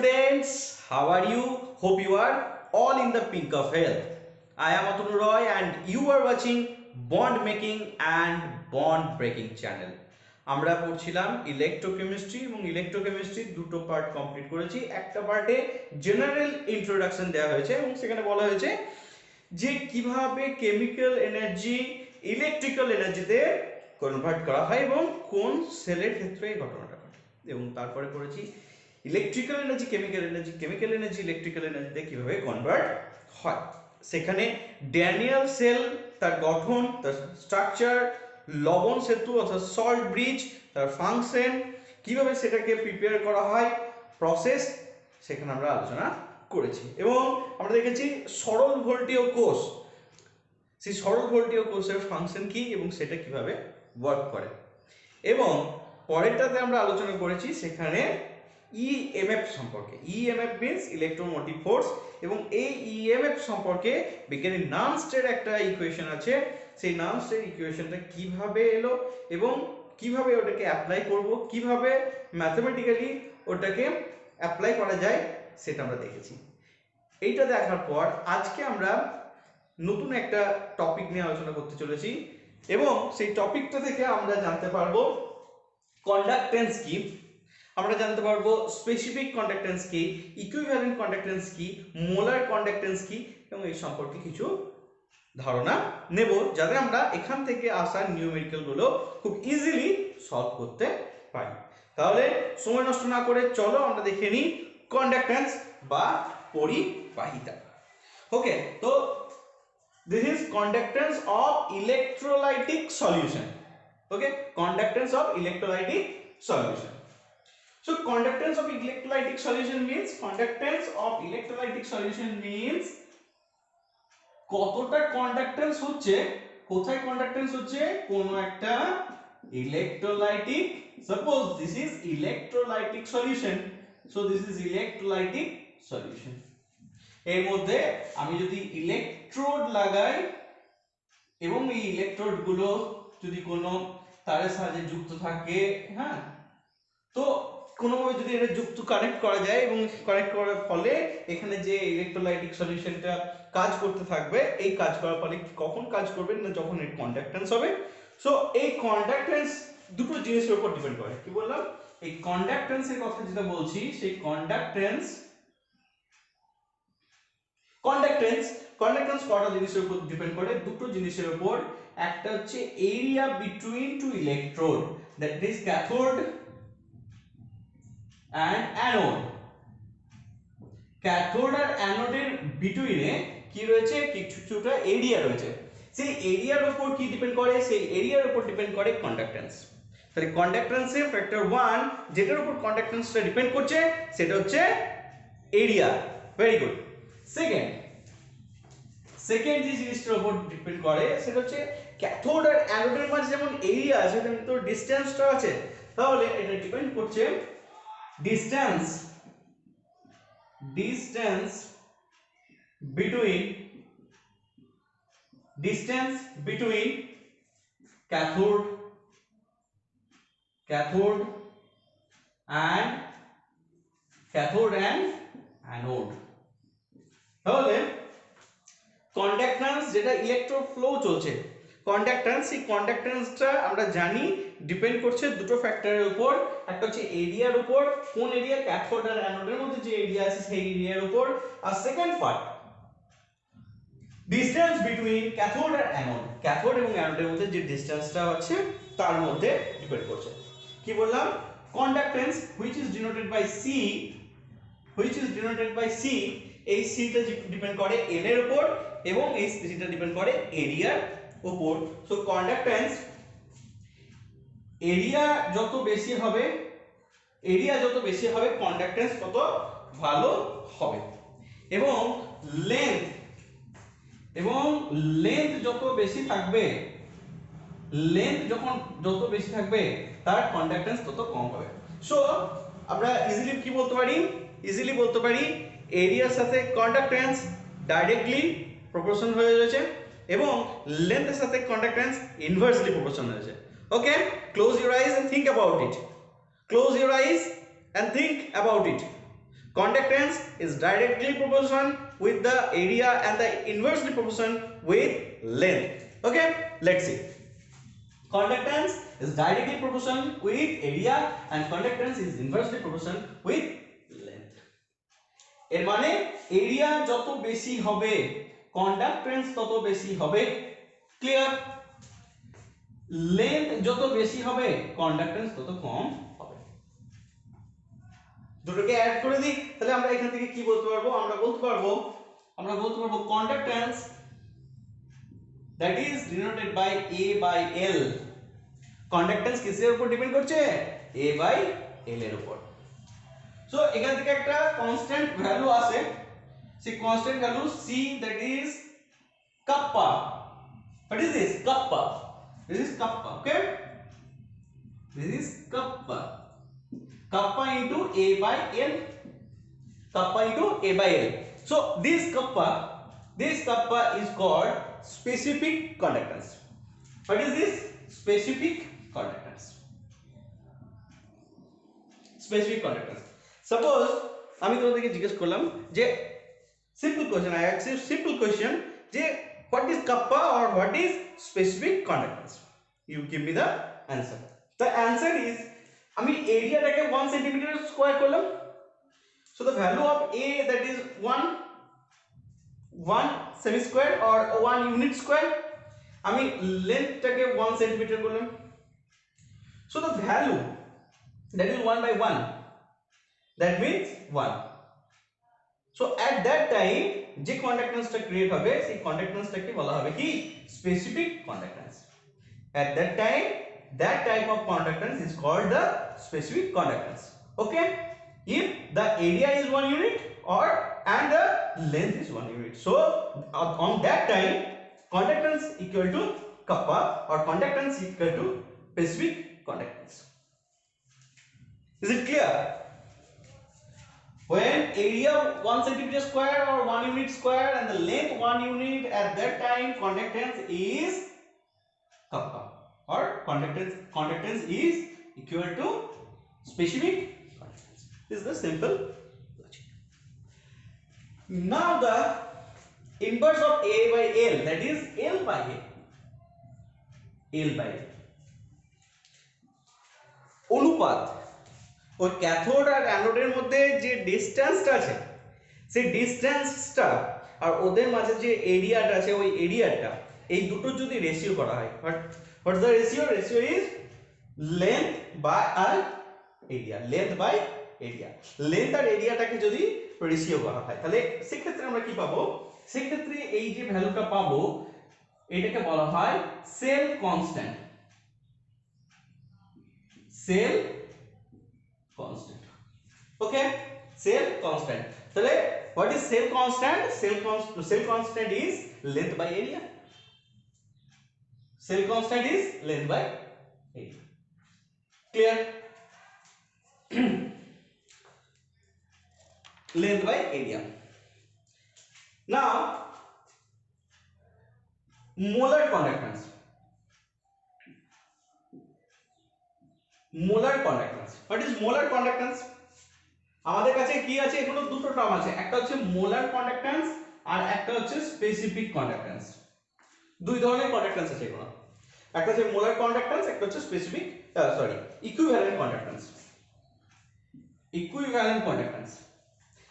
students, how are you? Hope you are all in the pink of health. I am Atanu Roy and you are watching Bond Making and Bond Breaking channel. আমরা পড়ছিলাম electrochemistry এবং electrochemistry দুটো part complete করেছি। একটা পার্টে general introduction দেওয়া হয়েছে এবং সেখানে বলা হয়েছে যে কিভাবে কেমিক্যাল এনার্জি ইলেকট্রিক্যাল এনার্জিতে কনভার্ট করা হয় এবং কোন সেলের ক্ষেত্রে এই ঘটনাটা ঘটে। এবং তারপরে পড়েছি electrical energy chemical energy, chemical energy electrical এনার্জিতে কিভাবে কনভার্ট হয়। সেখানে ড্যানিয়েল সেল, তার গঠন, তার স্ট্রাকচার, লবণ সেতু অর্থাৎ সল্ট ব্রিজ, তার ফাংশন, কিভাবে সেটাকে প্রিপেয়ার করা হয়, প্রসেস, সেখানে আমরা আলোচনা করেছি। এবং আমরা দেখেছি সরল ভোল্টীয় কোষ, সেই সরল ভোল্টীয় কোষের ফাংশন কি এবং সেটা কিভাবে ওয়ার্ক করে। এবং পরেরটাতে আমরা আলোচনা করেছি সেখানে ইএমএফ সম্পর্কে। ইএমএফ মিন্স ইলেকট্রোমোটিভ ফোর্স, এবং এই ইএমএফ সম্পর্কে বিজ্ঞানী নার্নস্টের একটা ইকুয়েশন আছে। সেই নার্নস্টের ইকুয়েশনটা কিভাবে এলো এবং কিভাবে ওটাকে অ্যাপ্লাই করব, কিভাবে ম্যাথমেটিক্যালি ওটাকে অ্যাপ্লাই করা যায় সেটা আমরা দেখেছি। এইটা দেখার পর আজকে আমরা নতুন একটা টপিক নিয়ে আলোচনা করতে চলেছি এবং সেই টপিকটা থেকে আমরা জানতে পারবো কন্ডাক্টেন্স কি, আমরা জানতে পারবো স্পেসিফিক কন্ডাক্টেন্স কি, ইকুইভ্যালেন্ট কন্ডাক্টেন্স কি, মোলার কন্ডাক্টেন্স কি, এবং এই সম্পর্কে কিছু ধারণা নেব যাতে আমরা এখান থেকে আসা নিউমেরিক্যাল গুলো খুব ইজিলি সলভ করতে পারি। তাহলে সময় নষ্ট না করে চলো আমরা দেখে নিই কন্ডাক্টেন্স বা পরিবাহিতা। ওকে, তো this is conductance of electrolytic solution. Okay, conductance of electrolytic solution. So conductance of electrolytic solution means কতটা কন্ডাক্টেন্স হচ্ছে, কোথায় কন্ডাক্টেন্স হচ্ছে, কোন একটা electrolytic, suppose this is electrolytic solution, so this is electrolytic solution, এর মধ্যে আমি যদি ইলেকট্রোড লাগাই এবং এই ইলেকট্রোড গুলো যদি কোনো তারের সাহায্যে যুক্ত থাকে, হ্যাঁ, তো কোনোভাবে যদি এটা যুক্ত কানেক্ট করা যায় এবং কানেক্ট করার ফলে এখানে যে ইলেকট্রোলাইটিক সলিউশনটা কাজ করতে থাকবে, এই কাজ করার ফলে কখন কাজ করবে না, যখন এর কন্ডাক্টেন্স হবে। সো এই কন্ডাক্টেন্স দুটো জিনিসের উপর ডিপেন্ড করে। কি বললাম, এই কন্ডাক্টেন্সের কথা যেটা বলছি, সেই কন্ডাক্টেন্স কটা জিনিসের উপর ডিপেন্ড করে, দুটো জিনিসের উপর। একটা হচ্ছে area between two electrode, that is cathode and anode. Cathode আর অ্যানোডের বিটুইনে কি রয়েছে, কিছুটা এরিয়া রয়েছে। সেই এরিয়ার উপর কি ডিপেন্ড করে, সেই এরিয়ার উপর ডিপেন্ড করে কন্ডাক্টেন্স। তাহলে কন্ডাক্টেন্সের ফ্যাক্টর 1, যেটার উপর কন্ডাক্টেন্সটা ডিপেন্ড করছে সেটা হচ্ছে এরিয়া। Very good. সেকেন্ড যে জিনিসটার উপর ডিপেন্ড করে সেটা হচ্ছে ক্যাথোড আর অ্যানোডের মাঝে যেমন এরিয়া আছে তেমনি তো ডিসটেন্সটা আছে। তাহলে এটা ডিপেন্ড করছে distance between cathode and anode. তাহলে কন্ডাক্টেন্স যেটা ইলেকট্রো ফ্লো চলছে, কন্ডাক্টেন্স, এই কন্ডাক্টেন্সটা আমরা জানি ডিপেন্ড করছে দুটো ফ্যাক্টরের উপর। একটা হচ্ছে এরিয়ার উপর, কোন এরিয়া, ক্যাথোড আর অ্যানোডের মধ্যে যে এরিয়া আছে সেই এরিয়ার উপর। আর second part distance between cathode আর অ্যানোড, ক্যাথোড এবং অ্যানোডের মধ্যে যে ডিসটেন্সটা আছে তার মধ্যে ডিপেন্ড করছে। কি বললাম, conductance which is denoted by C, এই সিটা ডিপেন্ড করে এল এর উপর এবং এই সিটা ডিপেন্ড করে এরিয়ার উপর। সো কন্ডাক্টেন্স এরিয়া যত বেশি হবে কন্ডাক্টেন্স তত ভালো হবে। এবং লেন্থ যত বেশি থাকবে, তার কন্ডাক্টেন্স তত কম হবে। সো আমরা ইজিলি কি বলতে পারি, এরিয়ার সাথে কন্ডাক্টেন্স ডাইরেক্টলি প্রপোর্শনাল হয়ে রয়েছে এবং লেন্থের সাথে কন্ডাক্টেন্স ইনভার্সলি প্রপোর্শনাল হয়েছে। Okay, close your eyes and think about it. Conductance is directly proportional with the area and the inversely proportional with length. Okay, let's see. Conductance is directly proportional with area and conductance is inversely proportional with length. এর মানে area যত বেশি হবে conductance তত বেশি হবে। Clear? Length যত বেশি হবে কন্ডাক্টেন্স তত কম হবে। দুটোকে অ্যাড করে দিই, তাহলে আমরা এখান থেকে কি বলতে পারবো? আমরা বলতে পারবো conductance that is denoted by A by L. Conductance কিসের উপর ডিপেন্ড করছে? A by L এর উপর। সো এখান থেকে একটা কনস্ট্যান্ট ভ্যালু আসে, সেই constant value C, that is kappa. What is this? Kappa. This is kappa. Okay, this is kappa. Kappa into A by L. Kappa into A by L. So this kappa is called specific conductance. What is this? Specific conductance. Specific conductance. Suppose আমি তোমাদেরকে জিজ্ঞেস করলাম যে simple question, I ask you simple question যে what is kappa or what is specific conductance? You give me the answer. The answer is আমি এরিয়াটাকে 1 cm square করলাম, so the value of A, that is 1 semi square or 1 unit square. আমি লেন্থটাকে 1 cm করলাম, so the value that is 1 by 1, that means 1. So at that time যে কন্ডাক্টেন্সটা create হবে সেই কন্ডাক্টেন্সটাকে বলা হবে কি? Specific conductance. At that time that type of conductance is called the specific conductance. Okay, if the area is 1 unit or and the length is 1 unit, so on that time conductance equal to kappa or conductance equal to specific conductance. Is it clear? When area 1 cm square or 1 unit square and the length 1 unit, at that time conductance is kappa or conductance is equal to specific conductance. This is the simple logic. Now the inverse of A by L, that is L by A. L by A. অনুপাত ওই cathode আর অ্যানোডের মধ্যে যে ডিসটেন্সটা আছে সেই ডিসটেন্সটা আর ওদের মাঝে যে এরিয়াটা আছে ওই এরিয়াটা, এই দুটো যদি রেশিও করা হয়, what is the ratio? Ratio is length by area. Length by area. Length আর এরিয়াটাকে যদি রেশিও করা হয় তাহলে সেক্ষেত্রে আমরা কি পাবো? সেক্ষেত্রে এই যে ভ্যালুটা পাবো এটাকে বলা হয় cell constant. Cell constant. Okay, cell constant. তাহলে what is cell constant? Cell constant is length by area. Cell constant is length by area. Clear? Length by area. Now molar conductance. Molar conductance. What is molar conductance? আমাদের কাছে কি আছে? এগুলো দুটো term আছে, একটা হচ্ছে মোলার কন্ডাক্টেন্স আর একটা হচ্ছে স্পেসিফিক কন্ডাক্টেন্স। দুই ধরনের কন্ডাক্টেন্স আছে এগুলো, একটা হচ্ছে মোলার কন্ডাক্টেন্স, একটা হচ্ছে specific equivalent conductance. Equivalent conductance.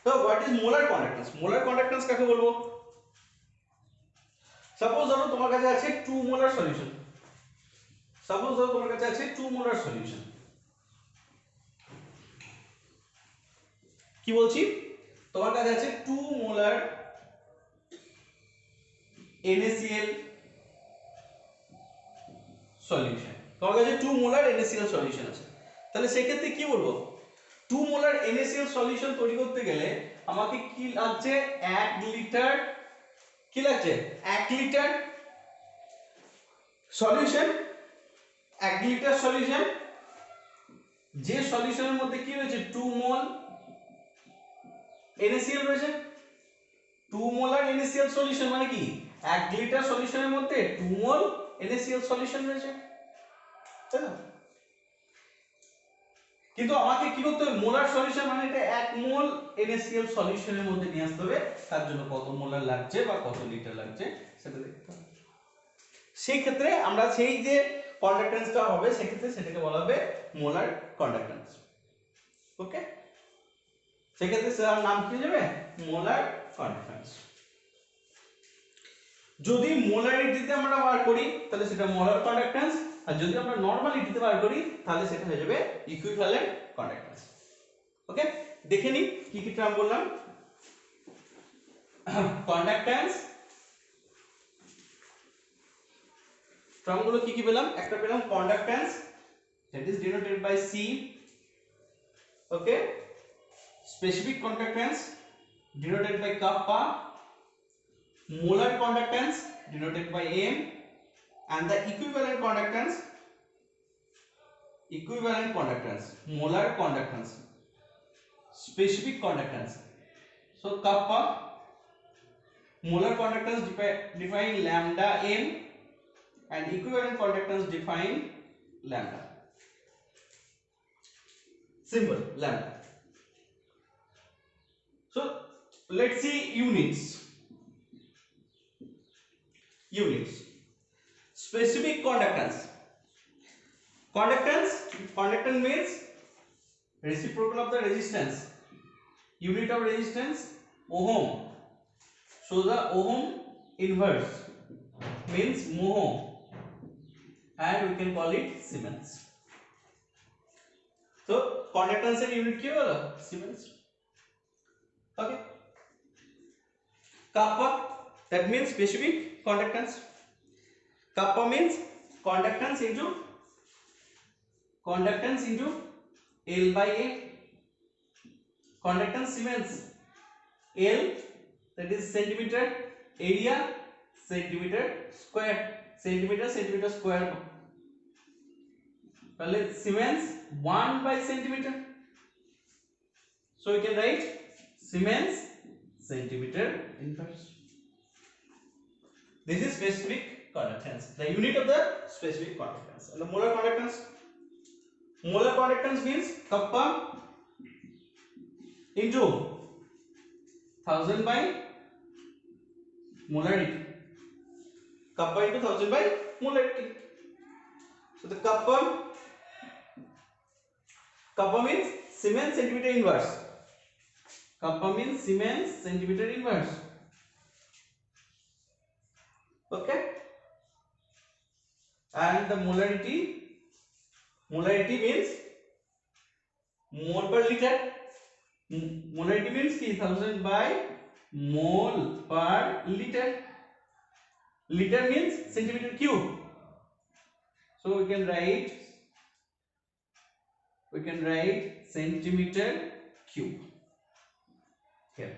তো what is molar conductance? Molar conductance কাকে বলবো? সাপোজ ধরো তোমার কাছে আছে 2 মোলার সলিউশন। সাপোজ ধরো তোমার কাছে আছে 2 মোলার সলিউশন। কি বলছি? তোমার কাছে আছে 2 মোলার NaCl সলিউশন। তোমার কাছে 2 মোলার NaCl সলিউশন আছে, তাহলে সেক্ষেত্রে কি বলবো? 2 মোলার NaCl সলিউশন তৈরি করতে গেলে আমাকে কি লাগছে? 1 লিটার। কি লাগছে? 1 লিটার সলিউশন। 1 লিটার সলিউশন, যে সলিউশনের মধ্যে কি রয়েছে? 2 মোল NaCl রয়েছে। 2 মোলার NaCl সলিউশন মানে কি? 1 লিটার সলিউশনের মধ্যে 2 মোল NaCl সলিউশন রয়েছে, তাই না? কিন্তু আমাকে কি করতে হবে, মোলার সলিউশন মানে এটা 1 মোল NaCl সলিউশনের মধ্যে নিয়ে আসতে হবে, তার জন্য কত মোলার লাগছে বা কত লিটার লাগছে সেটা দেখতে হবে। সেই ক্ষেত্রে আমরা সেই যে কন্ডাক্ট্যান্সটা হবে সেক্ষেত্রে সেটাকে বলা হবে মোলার কন্ডাক্ট্যান্স। ওকে, সেক্ষেত্রে তার নাম কি যাবে, মোলার কন্ডাক্ট্যান্স। যদি মোলারিটিতে আমরা বার করি তাহলে সেটা মোলার কন্ডাক্ট্যান্স, আর যদি আমরা নরমালিটিতে বার করি তাহলে সেটা হয়ে যাবে ইকুইভ্যালেন্ট কন্ডাক্ট্যান্স। ওকে, দেখে নিই কি কি টার্ম বললাম। কন্ডাক্ট্যান্স টার্মগুলো কি কি পেলাম, একটা পেলাম conductance, that is denoted by C. Okay, specific conductance denoted by kappa, molar conductance denoted by M, and the equivalent conductance molar conductance, specific conductance. So kappa, molar conductance define lambda M, and equivalent conductance define lambda. Simple, lambda. So let's see units. Specific conductance. Conductance means reciprocal of the resistance. Unit of resistance ohm. So the ohm inverse means mho, and we can call it Siemens. So conductance এর unit কি হলো, Siemens. Okay, kappa, that means specific conductance. Kappa means conductance into L by A. Conductance Siemens, L, that is centimeter, area centimeter square, centimeter square. তাহলে Siemens 1 by centimeter. So we can write Siemens centimeter inverse. This is specific conductance, the unit of the specific conductance. And the molar conductance means kappa into 1000 by molarity. Kappa into 1000 by molarity. So the kappa means Siemens centimeter inverse. Kappa means Siemens centimeter inverse. Okay, and the molarity means mole per liter. Molarity means 1000 by mole per liter. Liter means centimeter cube. So we can write centimeter cube here.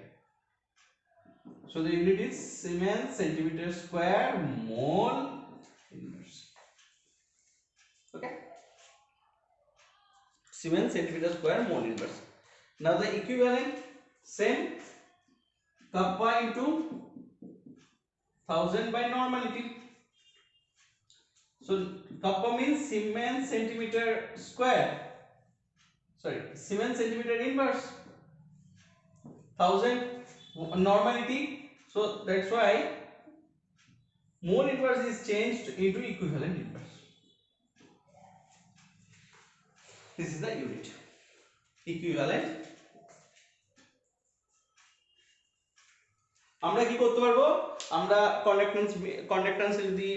So the unit is Siemens centimeter square mole inverse. Okay, Siemens centimeter square mole inverse. Now the equivalent, same, kappa into 1000 by normality. So kappa means Siemens centimeter inverse, 1000 normality. So that's why mole inverse is changed into equivalent inverse. This is the unit, equivalent. আমরা কি করতে পারবো, আমরা conductance যদি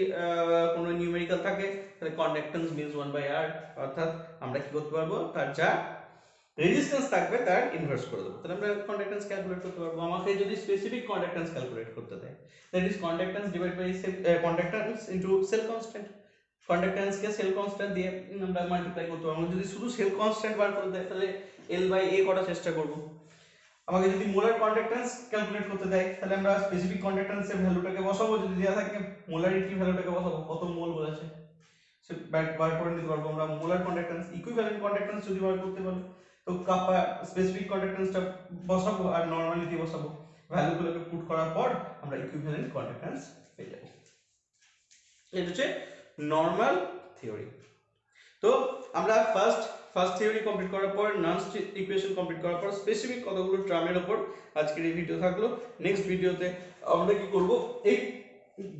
কোনো numerical থাকে তাহলে conductance means 1/r, অর্থাৎ আমরা কি করতে পারবো, তার যা রেজিস্ট্যান্স থাকবে তার ইনভার্স করে দেবো, তাহলে আমরা কন্ডাক্ট্যান্স ক্যালকুলেট করতে পারবো। আমাকে যদি স্পেসিফিক কন্ডাক্ট্যান্স ক্যালকুলেট করতে দেয়, that is conductance divide by conductance into cell constant. Conductance কে সেল কনস্ট্যান্ট দিয়ে আমরা মাল্টিপ্লাই করতে পারবো। যদি শুধু সেল কনস্ট্যান্ট বার করে দেয় তাহলে L বাই A করার চেষ্টা করব। আমাকে যদি মোলার কন্ডাক্ট্যান্স ক্যালকুলেট করতে দেয় তাহলে আমরা স্পেসিফিক কন্ডাক্ট্যান্সের ভ্যালুটাকে বসাবো, যদি দেওয়া থাকে মোলারিটি ভ্যালুটাকে বসাবো, কত মোল বলেছে সে বার করে নিতে পারবো। আমরা মোলার কন্ডাক্ট্যান্স, ইকুইভ্যালেন্ট কন্ডাক্ট্যান্স যদি বার করতে পারি তো কাপা স্পেসিফিক কন্ডাক্ট্যান্সটা বসাবো আর নরমালিটি বসাবো, ভ্যালুগুলোকে পুট করার পর আমরা ইকুইভ্যালেন্ট কন্ডাক্ট্যান্স পেয়ে যাব। এটা হচ্ছে নরমাল থিওরি। তো আমরা ফার্স্ট ফার্স্ট থিওরি কমপ্লিট করার পর নান্স ইকুয়েশন কমপ্লিট করার পর স্পেসিফিক কতগুলো টার্মের উপর আজকের এই ভিডিও থাকলো। নেক্সট ভিডিওতে আমরা কি করব, এই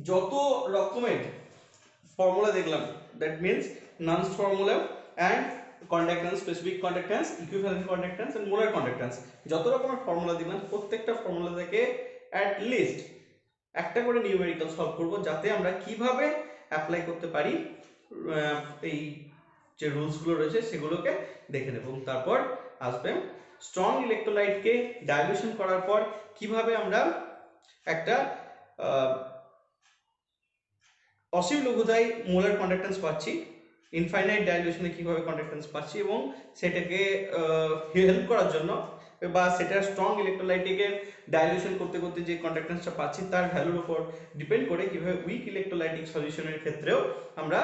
যত রকমের ফর্মুলা দেখলাম, দ্যাট মিন্স নান্স formula and conductance, specific conductance, equivalent conductance and molar conductance, যত রকমের ফর্মুলা দেখলাম প্রত্যেকটা ফর্মুলা থেকে অ্যাট লিস্ট একটা করে নিউমেরিক্যাল সলভ করব, যাতে আমরা কিভাবে অ্যাপ্লাই করতে পারি এই যে রুলসগুলো রয়েছে সেগুলোকে দেখে নেব। এবং তারপর আসবে স্ট্রং ইলেকট্রোলাইটকে ডাইলিউশন করার পর কিভাবে আমরা একটা অসীম লঘুতায় মোলার কন্ডাক্ট্যান্স পাচ্ছি, ইনফাইনাইট ডাইলিউশনে কিভাবে কন্ডাক্ট্যান্স পাচ্ছি, এবং সেটাকে হেল্প করার জন্য বা সেটা স্ট্রং ইলেকট্রোলাইটকে ডাইলিউশন করতে করতে যে কন্ডাক্ট্যান্সটা পাচ্ছি তার ভ্যালুর উপর ডিপেন্ড করে কিভাবে উইক ইলেকট্রোলাইটিক সলিউশনের ক্ষেত্রেও আমরা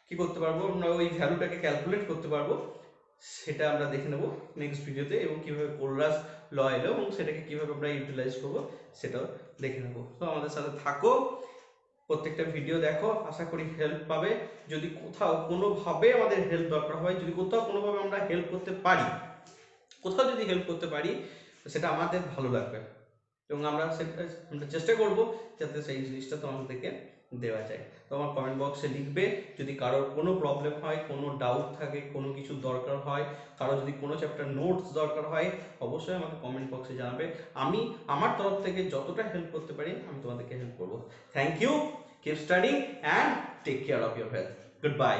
কি করতে পারবো, আমরা ওই ভ্যালুটাকে ক্যালকুলেট করতে পারবো, সেটা আমরা দেখে নেব নেক্সট ভিডিওতে। এবং কিভাবে কোলরাস ল এলো এবং সেটাকে কিভাবে আমরা ইউটিলাইজ করবো সেটাও দেখে নেব। তো আমাদের সাথে থাকো, প্রত্যেকটা ভিডিও দেখো, আশা করি হেল্প পাবে। যদি কোথাও কোনোভাবে আমাদের হেল্প দরকার হয়, যদি কোথাও কোনোভাবে আমরা হেল্প করতে পারি, কোথাও যদি হেল্প করতে পারি, সেটা আমাদের ভালো লাগবে এবং আমরা চেষ্টা করব যাতে সেই জিনিসটা তোমাদেরকে দেওয়া যায়। তো আমার কমেন্ট বক্সে লিখবে যদি কারোর কোনো প্রবলেম হয়, কোনো ডাউট থাকে, কোনো কিছু দরকার হয়, কারো যদি কোনো চ্যাপ্টার নোটস দরকার হয়, অবশ্যই আমাকে কমেন্ট বক্সে জানাবে। আমি আমার তরফ থেকে যতটা হেল্প করতে পারি আমি তোমাদেরকে হেল্প করব। Thank you, keep studying and take care of your health. Good by.